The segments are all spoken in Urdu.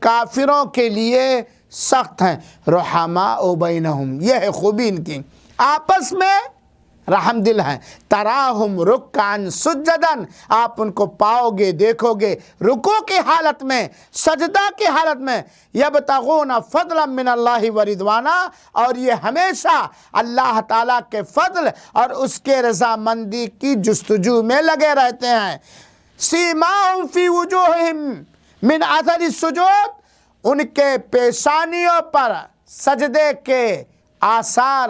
کافروں کے لیے سخت ہیں۔ رحماء بینہم، یہ ہے خوبی ان کی، آپس میں رحم دل ہیں۔ تراہم رکعا سجدا، آپ ان کو پاؤ گے دیکھو گے رکوع کی حالت میں، سجدہ کی حالت میں، یبتغون فضلا من اللہ ورضوانا، اور یہ ہمیشہ اللہ تعالیٰ کے فضل اور اس کے رضامندی کی جستجو میں لگے رہتے ہیں۔ سیماہم فی وجوہہم من اثر السجود، ان کے پیشانیوں پر سجدے کے آثار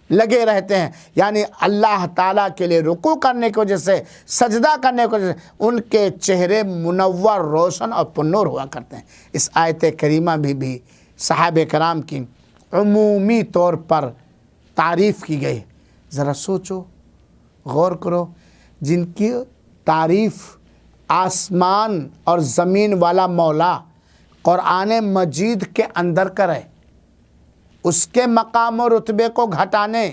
لگے رہتے ہیں، یعنی اللہ تعالیٰ کے لیے رکوع کرنے کی وجہ سے، سجدہ کرنے کی وجہ سے ان کے چہرے منور، روشن اور پرنور ہوا کرتے ہیں۔ اس آیت کریمہ بھی صحابہ کرام کی عمومی طور پر تعریف کی گئی۔ ذرا سوچو، غور کرو، جن کی تعریف آسمان اور زمین والا مولا قرآن مجید کے اندر کرے، اس کے مقام و رتبے کو گھٹانے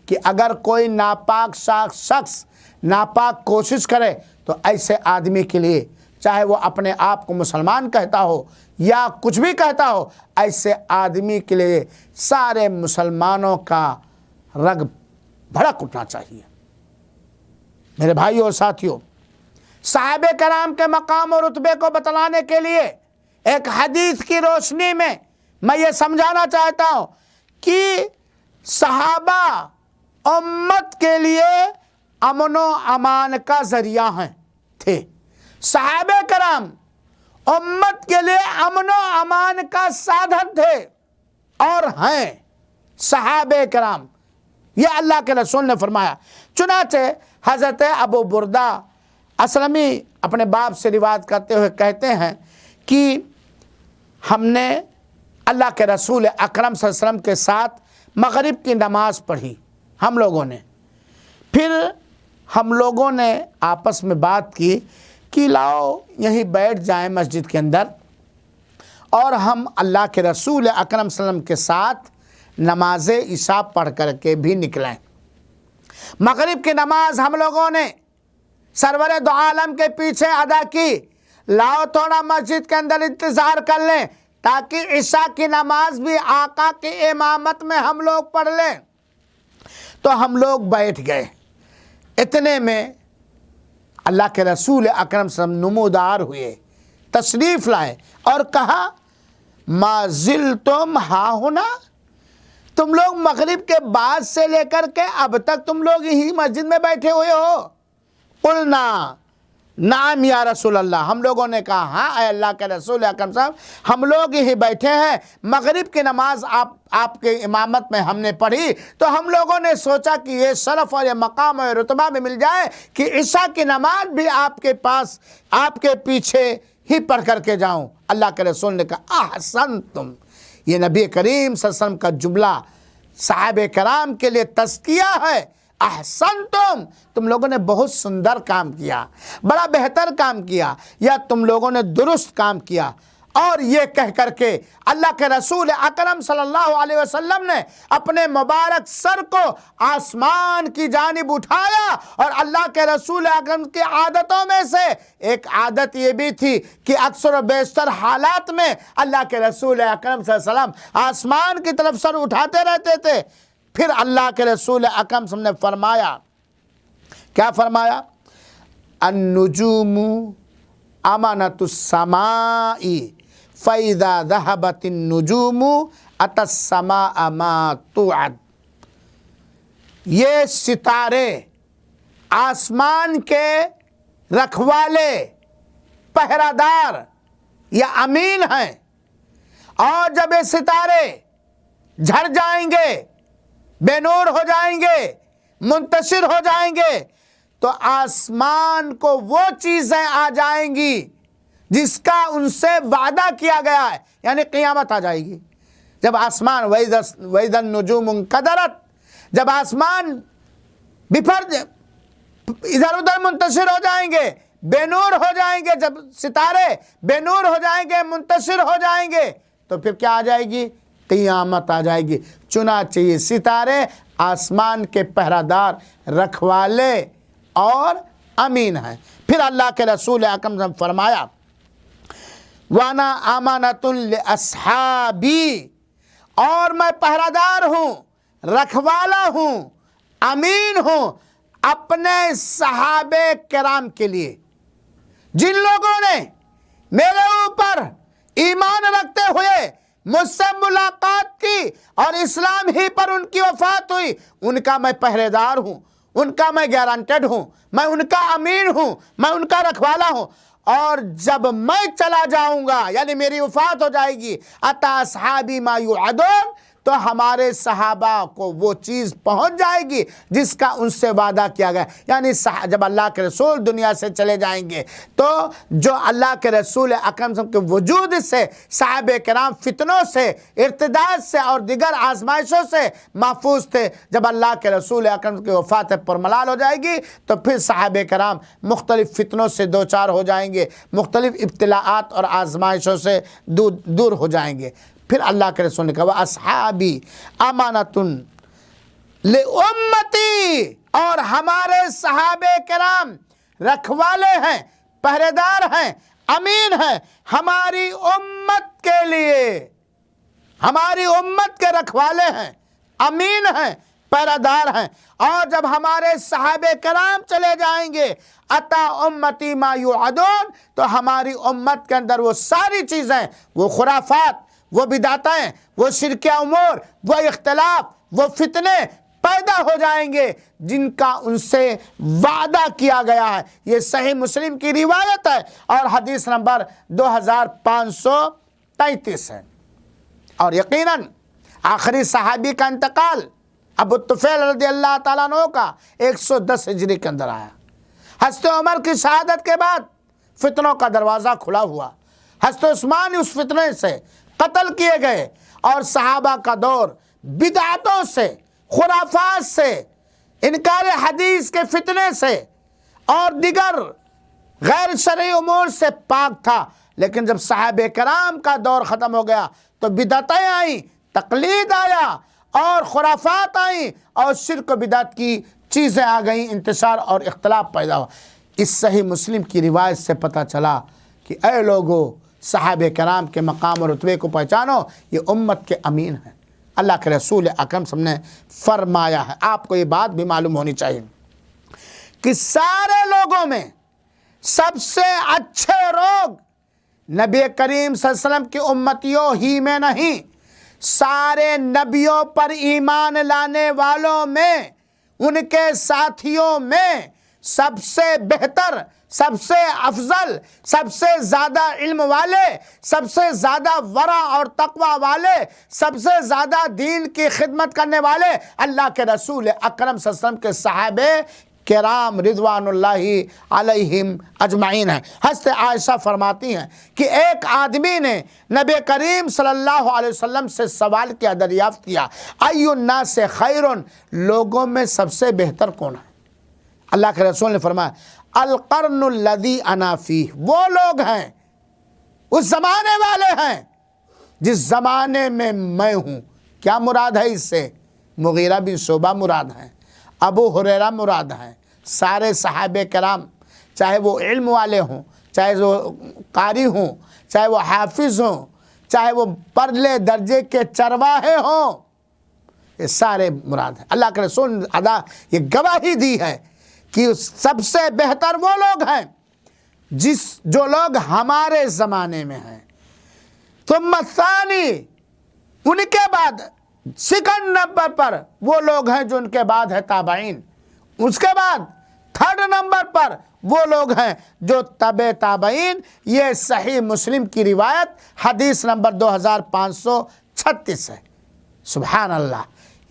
کہ اگر کوئی ناپاک شخص ناپاک کوشش کرے تو ایسے آدمی کے لیے، چاہے وہ اپنے آپ کو مسلمان کہتا ہو یا کچھ بھی کہتا ہو، ایسے آدمی کے لیے سارے مسلمانوں کا رگ بھڑک اٹھنا چاہیے۔ میرے بھائیو اور ساتھیو، صحابہ کرام کے مقام و رتبے کو بتلانے کے لیے ایک حدیث کی روشنی میں میں یہ سمجھانا چاہتا ہوں کہ صحابہ امت کے لیے امن و امان کا ذریعہ تھے۔ صحابہ کرام امت کے لیے امن و امان کا سادھن تھے اور ہیں۔ صحابہ کرام، یہ اللہ کے رسول نے فرمایا۔ چنانچہ حضرت ابو بردہ اسلمی اپنے باپ سے روایت کرتے ہوئے کہتے ہیں کہ ہم نے اللہ کے رسول اکرم صلی اللہ علیہ وسلم کے ساتھ مغرب کی نماز پڑھی، ہم لوگوں نے۔ پھر ہم لوگوں نے آپس میں بات کی کہ لاؤ یہیں بیٹھ جائیں مسجد کے اندر اور ہم اللہ کے رسول اکرم صلی اللہ علیہ وسلم کے ساتھ نماز عشاء پڑھ کر کے بھی نکلیں۔ مغرب کی نماز ہم لوگوں نے سرور دو عالم کے پیچھے ادا کی۔ لاؤ تھوڑا مسجد کے اندر انتظار کر لیں تاکہ عشاء کی نماز بھی آقا کی امامت میں ہم لوگ پڑھ لیں۔ تو ہم لوگ بیٹھ گئے۔ اتنے میں اللہ کے رسول اکرم صلی اللہ علیہ وسلم نمودار ہوئے، تشریف لائے اور کہا ما زلتم ہاہنا، تم لوگ مغرب کے بعد سے لے کر کے اب تک تم لوگ یہی مسجد میں بیٹھے ہوئے ہو؟ قلنا نعم یا رسول اللہ، ہم لوگوں نے کہا ہاں اے اللہ کے رسول اکرم صاحب، ہم لوگ یہی بیٹھے ہیں، مغرب کی نماز آپ کے امامت میں ہم نے پڑھی تو ہم لوگوں نے سوچا کہ یہ شرف اور یہ مقام اور رتبہ بھی مل جائے کہ عشاء کی نماز بھی آپ کے پاس، آپ کے پیچھے ہی پڑھ کر کے جاؤں۔ اللہ کے رسول نے کہا احسنتم، یہ نبی کریم صلی اللہ علیہ وسلم کا جملہ صحابہ کرام کے لیے تزکیہ ہے۔ احسنتم، تم لوگوں نے بہت سندر کام کیا، بڑا بہتر کام کیا، یا تم لوگوں نے درست کام کیا۔ اور یہ کہہ کر کے اللہ کے رسول اکرم صلی اللہ علیہ وسلم نے اپنے مبارک سر کو آسمان کی جانب اٹھایا، اور اللہ کے رسول اکرم کی عادتوں میں سے ایک عادت یہ بھی تھی کہ اکثر و بیشتر حالات میں اللہ کے رسول اکرم صلی اللہ علیہ وسلم آسمان کی طرف سر اٹھاتے رہتے تھے۔ پھر اللہ کے رسول اکرم صلی اللہ علیہ وسلم نے فرمایا، کیا فرمایا؟ النجوم امانۃ السماء فَإِذَا ذَهَبَتِ النُّجُومُ أَتَى السَّمَاءَ مَا تُوعَدُ، یہ ستارے آسمان کے رکھوالے، پہرہ دار یا امین ہیں، اور جب یہ ستارے جھڑ جائیں گے، بے نور ہو جائیں گے، منتشر ہو جائیں گے، تو آسمان کو وہ چیزیں آ جائیں گی جس کا ان سے وعدہ کیا گیا ہے، یعنی قیامت آ جائے گی۔ جب آسمان وَإِذَا النُّجُومُ انْكَدَرَتْ، جب آسمان بفر ادھر ادھر منتشر ہو جائیں گے، بے نور ہو جائیں گے، جب ستارے بے نور ہو جائیں گے، منتشر ہو جائیں گے، تو پھر کیا آ جائے گی؟ قیامت آ جائے گی۔ چنانچہ یہ ستارے آسمان کے پہرہ دار، رکھوالے اور امین ہیں۔ پھر اللہ کے رسول اکرم نے فرمایا وانا امانۃ لاصحابی، اور میں پہرہ دار ہوں، رکھوالا ہوں، امین ہوں اپنے صحابہ کرام کے لیے، جن لوگوں نے میرے اوپر ایمان رکھتے ہوئے مجھ سے ملاقات کی اور اسلام ہی پر ان کی وفات ہوئی، ان کا میں پہرے دار ہوں، ان کا میں گارنٹڈ ہوں، میں ان کا امین ہوں، میں ان کا رکھوالا ہوں، اور جب میں چلا جاؤں گا یعنی میری وفات ہو جائے گی، اتی اصحابی ما یوعدون، تو ہمارے صحابہ کو وہ چیز پہنچ جائے گی جس کا ان سے وعدہ کیا گیا، یعنی جب اللہ کے رسول دنیا سے چلے جائیں گے تو جو اللہ کے رسول اکرم صلی اللہ علیہ وسلم کے وجود سے صحابہ کرام فتنوں سے، ارتداد سے اور دیگر آزمائشوں سے محفوظ تھے، جب اللہ کے رسول اکرم کی وفات پر ملال ہو جائے گی تو پھر صحابہ کرام مختلف فتنوں سے دوچار ہو جائیں گے، مختلف ابتلاءات اور آزمائشوں سے دور ہو جائیں گے۔ پھر اللہ کے رسول نے کہا اصحابی امانۃ لامتی، اور ہمارے صحابہ کرام رکھوالے ہیں، پہرے دار ہیں، امین ہیں ہماری امت کے لیے، ہماری امت کے رکھوالے ہیں، امین ہیں، پہرہ دار ہیں، اور جب ہمارے صحابہ کرام چلے جائیں گے اتی امتی ما یوعدون، تو ہماری امت کے اندر وہ ساری چیزیں، وہ خرافات، وہ بدعتیں، وہ شرکیہ امور، وہ اختلاف، وہ فتنے پیدا ہو جائیں گے جن کا ان سے وعدہ کیا گیا ہے۔ یہ صحیح مسلم کی روایت ہے اور حدیث نمبر 2533 ہے۔ اور یقیناً آخری صحابی کا انتقال ابو طفیل رضی اللہ تعالیٰ عنہ کا 110 ہجری کے اندر آیا۔ حضرت عمر کی شہادت کے بعد فتنوں کا دروازہ کھلا ہوا، حضرت عثمان اس فتنے سے قتل کیے گئے، اور صحابہ کا دور بدعتوں سے، خرافات سے، انکار حدیث کے فتنے سے اور دیگر غیر شرعی امور سے پاک تھا، لیکن جب صحابہ کرام کا دور ختم ہو گیا تو بدعتیں آئیں، تقلید آیا اور خرافات آئیں اور شرک و بدعت کی چیزیں آ گئیں، انتشار اور اختلاف پیدا ہوا۔ اس صحیح مسلم کی روایت سے پتہ چلا کہ اے لوگو، صحابہ کرام کے مقام اور رتبے کو پہچانو، یہ امت کے امین ہیں۔ اللہ کے رسول اکرم صلی اللہ علیہ وسلم نے فرمایا ہے، آپ کو یہ بات بھی معلوم ہونی چاہیے کہ سارے لوگوں میں سب سے اچھے لوگ نبی کریم صلی اللہ علیہ وسلم کی امتیوں ہی میں نہیں، سارے نبیوں پر ایمان لانے والوں میں، ان کے ساتھیوں میں سب سے بہتر، سب سے افضل، سب سے زیادہ علم والے، سب سے زیادہ ورع اور تقوی والے، سب سے زیادہ دین کی خدمت کرنے والے اللہ کے رسول اکرم صلی اللہ علیہ وسلم کے صحابہ کرام رضوان اللہ علیہم اجمعین ہیں۔ حضرت عائشہ فرماتی ہیں کہ ایک آدمی نے نبی کریم صلی اللہ علیہ وسلم سے سوال کیا، دریافت کیا، ای الناس خیر، لوگوں میں سب سے بہتر کون ہے؟ اللہ کے رسول نے فرمایا القرن الذی انا فیہ، وہ لوگ ہیں، اس زمانے والے ہیں جس زمانے میں میں ہوں۔ کیا مراد ہے اس سے؟ مغیرہ بن شعبہ مراد ہیں، ابو ہریرہ مراد ہیں، سارے صحابہ کرام، چاہے وہ علم والے ہوں، چاہے وہ قاری ہوں، چاہے وہ حافظ ہوں، چاہے وہ پرلے درجے کے چرواہے ہوں، یہ سارے مراد ہیں۔ اللہ کے رسول نے یہ گواہی دی ہے کہ سب سے بہتر وہ لوگ ہیں جو لوگ ہمارے زمانے میں ہیں۔ ثم الثانی، ان کے بعد سیکنڈ نمبر پر وہ لوگ ہیں جو ان کے بعد ہے تابعین، اس کے بعد تھرڈ نمبر پر وہ لوگ ہیں جو تبع تابعین۔ یہ صحیح مسلم کی روایت حدیث نمبر 2536 ہے۔ سبحان اللہ،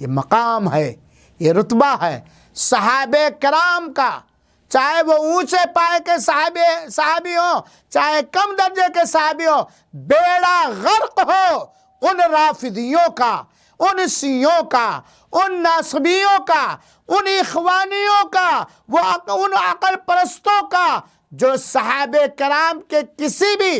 یہ مقام ہے، یہ رتبہ ہے صحابہ کرام کا، چاہے وہ اونچے پائے کے صحابی ہوں، چاہے کم درجے کے صحابی ہوں، بیڑا غرق ہو ان رافضیوں کا، ان شیعوں کا، ان ناصبیوں کا، ان اخوانیوں کا، ان عقل پرستوں کا، جو صحابہ کرام کے کسی بھی